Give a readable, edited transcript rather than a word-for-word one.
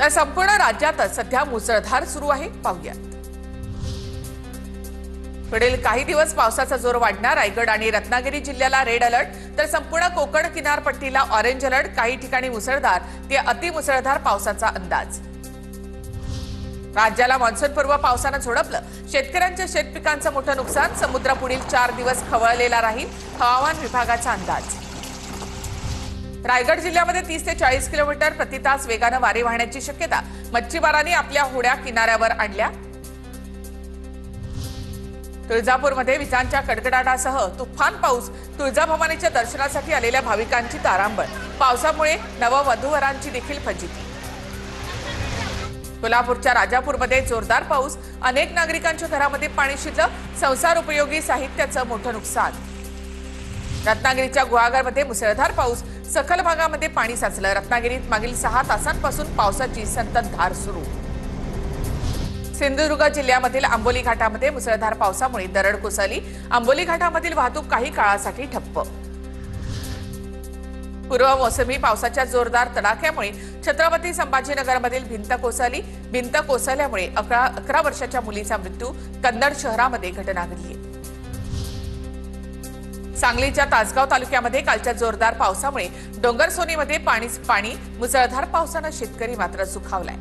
तर संपूर्ण राज्यातच सध्या मुसळधार सुरू आहे, पाहूया। पुढील काही दिवस पावसाचा जोर वाढणार। रायगड आणि रत्नागिरी जिल्ह्याला रेड अलर्ट, तर संपूर्ण कोकण किनारपट्टीला ऑरेंज अलर्ट। काही ठिकाणी मुसळधार ते अतिमुसळधार पावसाचा अंदाज। राज्याला मान्सूनपूर्व पावसानं झोडपलं। शेतकऱ्यांच्या शेतपिकांचं मोठं नुकसान। समुद्रापुढील 4 दिवस खवळलेला राहील, हवामान विभागाचा अंदाज। रायगड जिल्ह्यामध्ये 30 ते 40 किलोमीटर प्रति तास वेगानं वारे वाहण्याची शक्यता। मच्छीमारांनी आपल्या होड्या किनाऱ्यावर आणल्या। तुळजापूरमध्ये विजांच्या कडकडाटासह तुफान पाऊस। तुळजाभवानीच्या दर्शनासाठी आलेल्या भाविकांची तारांबळ। पावसामुळे नववधूवरांची देखील फजिती। कोल्हापूरच्या राजापूरमध्ये जोरदार पाऊस। अनेक नागरिकांच्या घरामध्ये पाणी शिरलं। संसार उपयोगी साहित्याचं मोठं नुकसान। रत्नागिरीच्या गुहागरमध्ये मुसळधार पाऊस। सखल भागामध्ये पाणी साचलं। रत्नागिरीत मागील 6 तासांपासून पावसाची संततधार सुरू। सिंधुदुर्ग जिल्ह्यामधील आंबोली घाटामध्ये मुसळधार पावसामुळे दरड कोसळली। आंबोली घाटामधील वाहतूक काही काळासाठी ठप्प। पूर्व मोसमी पावसाच्या जोरदार तडाख्यामुळे छत्रपती संभाजीनगरमधील भिंत कोसळली। भिंत कोसळल्यामुळे 11 वर्षाच्या मुलीचा मृत्यू। कन्नड शहरामध्ये घटना घडली। सांगलीच्या तासगाव तालुक्यामध्ये कालच्या जोरदार पावसामुळे डोंगरसोनीमध्ये पाणी मुसळधार पावसानं शेतकरी मात्र सुखावलाय।